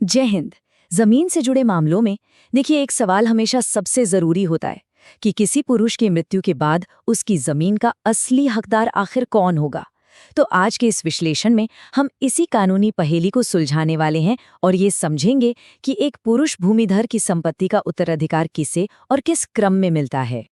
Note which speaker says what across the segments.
Speaker 1: जय हिंद। जमीन से जुड़े मामलों में देखिए, एक सवाल हमेशा सबसे जरूरी होता है कि किसी पुरुष की मृत्यु के बाद उसकी जमीन का असली हकदार आखिर कौन होगा। तो आज के इस विश्लेषण में हम इसी कानूनी पहेली को सुलझाने वाले हैं और ये समझेंगे कि एक पुरुष भूमिधर की संपत्ति का उत्तराधिकार किसे और किस क्रम में मिलता है।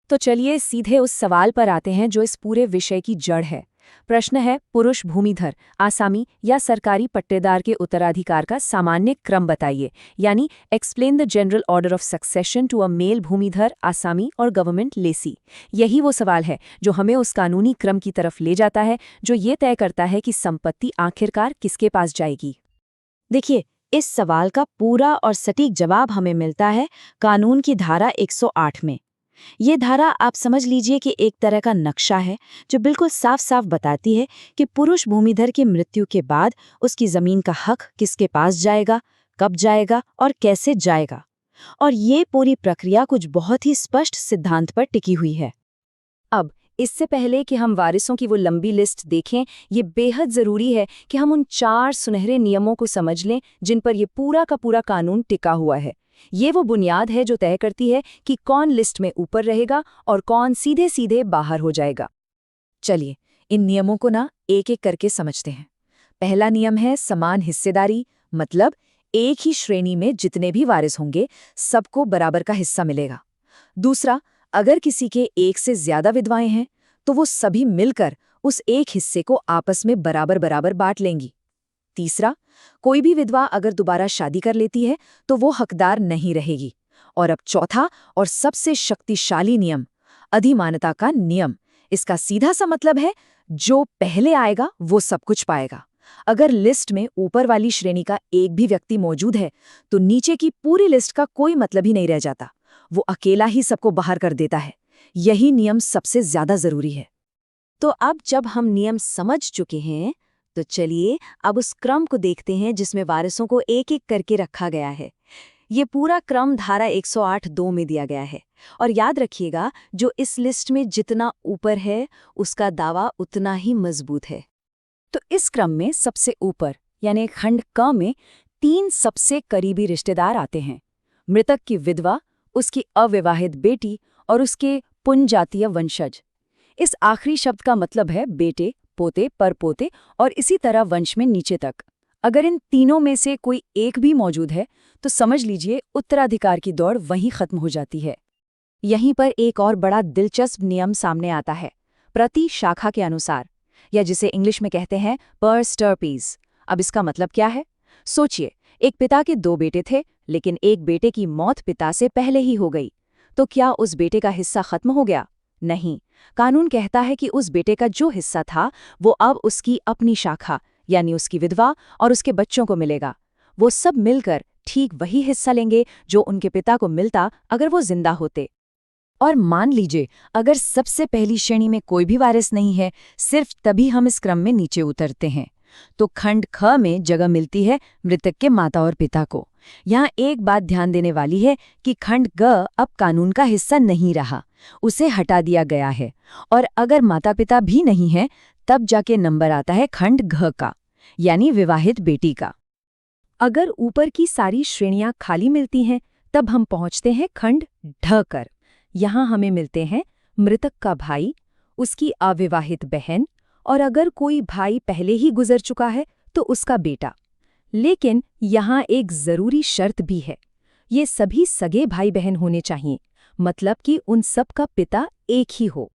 Speaker 1: तो चलिए सीधे उस सवाल पर आते हैं जो इस पूरे विषय की जड़ है। प्रश्न है, पुरुष भूमिधर, आसामी या सरकारी पट्टेदार के उत्तराधिकार का सामान्य क्रम बताइए। यानी explain the general order of succession to a male भूमिधर, आसामी और गवर्नमेंट लेसी। यही वो सवाल है जो हमें उस कानूनी क्रम की तरफ ले जाता है जो ये तय करता है कि संपत्ति आखिरकार किसके पास जाएगी। देखिए, इस सवाल का पूरा और सटीक जवाब हमें मिलता है कानून की धारा 108 में। ये धारा आप समझ लीजिए कि एक तरह का नक्शा है जो बिल्कुल साफ साफ बताती है कि पुरुष भूमिधर की मृत्यु के बाद उसकी जमीन का हक किसके पास जाएगा, कब जाएगा और कैसे जाएगा। और ये पूरी प्रक्रिया कुछ बहुत ही स्पष्ट सिद्धांत पर टिकी हुई है। अब इससे पहले कि हम वारिसों की वो लंबी लिस्ट देखें, ये बेहद जरूरी है कि हम उन 4 सुनहरे नियमों को समझ लें जिन पर यह पूरा का पूरा कानून टिका हुआ है। ये वो बुनियाद है जो तय करती है कि कौन लिस्ट में ऊपर रहेगा और कौन सीधे सीधे बाहर हो जाएगा। चलिए इन नियमों को एक एक करके समझते हैं। पहला नियम है समान हिस्सेदारी, मतलब एक ही श्रेणी में जितने भी वारिस होंगे सबको बराबर का हिस्सा मिलेगा। दूसरा, अगर किसी के एक से ज्यादा विधवाएं हैं तो वो सभी मिलकर उस एक हिस्से को आपस में बराबर बराबर बांट लेंगी। तीसरा, कोई भी विधवा अगर दोबारा शादी कर लेती है तो वो हकदार नहीं रहेगी। और अब चौथा और सबसे शक्तिशाली नियम, अधिमानता का नियम। इसका सीधा सा मतलब है जो पहले आएगा वो सब कुछ पाएगा। अगर लिस्ट में ऊपर वाली श्रेणी का एक भी व्यक्ति मौजूद है तो नीचे की पूरी लिस्ट का कोई मतलब ही नहीं रह जाता, वो अकेला ही सबको बाहर कर देता है। यही नियम सबसे ज्यादा जरूरी है। तो अब जब हम नियम समझ चुके हैं तो चलिए अब उस क्रम को देखते हैं जिसमें वारिसों को एक एक करके रखा गया है। ये पूरा क्रम धारा 108(2) में दिया गया है। और याद रखिएगा, जो इस लिस्ट में जितना ऊपर है उसका दावा उतना ही मजबूत है। तो इस क्रम में सबसे ऊपर यानी खंड क में 3 सबसे करीबी रिश्तेदार आते हैं। मृतक की विधवा, उसकी अविवाहित बेटी और उसके पुंजातीय वंशज। इस आखिरी शब्द का मतलब है बेटे, पोते, परपोते और इसी तरह वंश में नीचे तक। अगर इन तीनों में से कोई एक भी मौजूद है तो समझ लीजिए उत्तराधिकार की दौड़ वहीं खत्म हो जाती है। यहीं पर एक और बड़ा दिलचस्प नियम सामने आता है, प्रति शाखा के अनुसार, या जिसे इंग्लिश में कहते हैं पर स्टर्पीज। अब इसका मतलब क्या है? सोचिए, एक पिता के 2 बेटे थे, लेकिन एक बेटे की मौत पिता से पहले ही हो गई। तो क्या उस बेटे का हिस्सा खत्म हो गया? नहीं। कानून कहता है कि उस बेटे का जो हिस्सा था वो अब उसकी अपनी शाखा यानी उसकी विधवा और उसके बच्चों को मिलेगा। वो सब मिलकर ठीक वही हिस्सा लेंगे जो उनके पिता को मिलता अगर वो जिंदा होते। और मान लीजिए अगर सबसे पहली श्रेणी में कोई भी वारिस नहीं है, सिर्फ तभी हम इस क्रम में नीचे उतरते हैं। तो खंड ख में जगह मिलती है मृतक के माता और पिता को। यहाँ एक बात ध्यान देने वाली है कि खंड ग अब कानून का हिस्सा नहीं रहा, उसे हटा दिया गया है। और अगर माता पिता भी नहीं है तब जाके नंबर आता है खंड घ का, यानी विवाहित बेटी का। अगर ऊपर की सारी श्रेणियां खाली मिलती हैं तब हम पहुंचते हैं खंड ढ कर। यहाँ हमें मिलते हैं मृतक का भाई, उसकी अविवाहित बहन और अगर कोई भाई पहले ही गुजर चुका है तो उसका बेटा। लेकिन यहाँ एक जरूरी शर्त भी है, ये सभी सगे भाई बहन होने चाहिए, मतलब कि उन सब का पिता एक ही हो।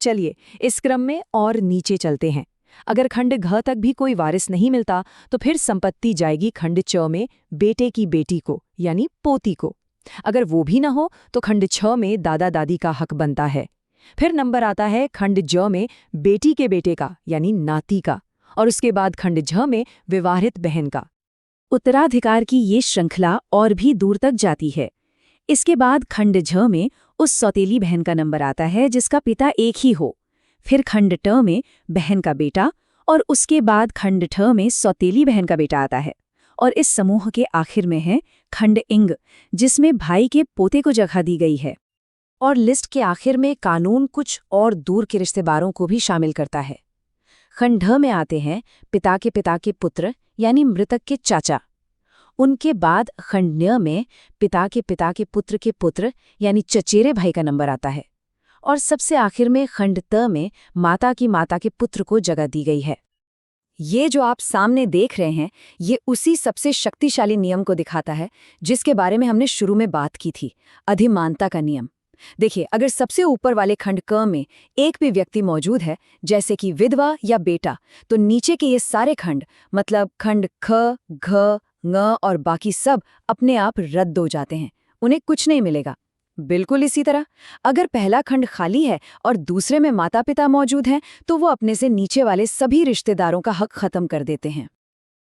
Speaker 1: चलिए इस क्रम में और नीचे चलते हैं। अगर खंड घ तक भी कोई वारिस नहीं मिलता तो फिर संपत्ति जाएगी खंड च में बेटे की बेटी को यानी पोती को। अगर वो भी न हो तो खंड छ में दादा दादी का हक बनता है। फिर नंबर आता है खंड ज में बेटी के बेटे का यानी नाती का, और उसके बाद खंड झ में विवाहित बहन का। उत्तराधिकार की ये श्रृंखला और भी दूर तक जाती है। इसके बाद खंड झ में उस सौतेली बहन का नंबर आता है जिसका पिता एक ही हो। फिर खंड ट में बहन का बेटा और उसके बाद खंड ठ में सौतेली बहन का बेटा आता है। और इस समूह के आखिर में है खंड इंग, जिसमें भाई के पोते को जगह दी गई है। और लिस्ट के आखिर में कानून कुछ और दूर के रिश्तेदारों को भी शामिल करता है। खंड ढ में आते हैं पिता के पुत्र यानी मृतक के चाचा। उनके बाद खंड न्य में पिता के पुत्र के पुत्र यानी चचेरे भाई का नंबर आता है और सबसे आखिर में खंड त में माता के पुत्र को जगह दी गई है। ये जो आप सामने देख रहे हैं, ये उसी सबसे शक्तिशाली नियम को दिखाता है जिसके बारे में हमने शुरू में बात की थी, अधिमानता का नियम। देखिए, अगर सबसे ऊपर वाले खंड क में एक भी व्यक्ति मौजूद है, जैसे कि विधवा या बेटा, तो नीचे के ये सारे खंड मतलब खंड ख, घ, ङ और बाकी सब अपने आप रद्द हो जाते हैं, उन्हें कुछ नहीं मिलेगा। बिल्कुल इसी तरह अगर पहला खंड खाली है और दूसरे में माता पिता मौजूद हैं, तो वो अपने से नीचे वाले सभी रिश्तेदारों का हक खत्म कर देते हैं।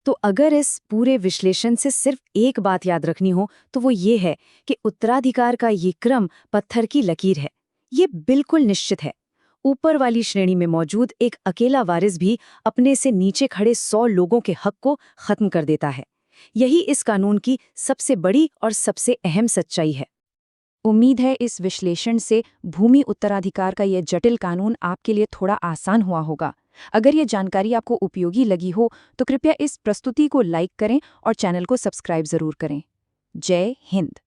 Speaker 1: तो अगर इस पूरे विश्लेषण से सिर्फ एक बात याद रखनी हो तो वो ये है कि उत्तराधिकार का ये क्रम पत्थर की लकीर है। ये बिल्कुल निश्चित है। ऊपर वाली श्रेणी में मौजूद एक अकेला वारिस भी अपने से नीचे खड़े 100 लोगों के हक को खत्म कर देता है। यही इस कानून की सबसे बड़ी और सबसे अहम सच्चाई है। उम्मीद है इस विश्लेषण से भूमि उत्तराधिकार का यह जटिल कानून आपके लिए थोड़ा आसान हुआ होगा। अगर ये जानकारी आपको उपयोगी लगी हो तो कृपया इस प्रस्तुति को लाइक करें और चैनल को सब्सक्राइब जरूर करें। जय हिंद।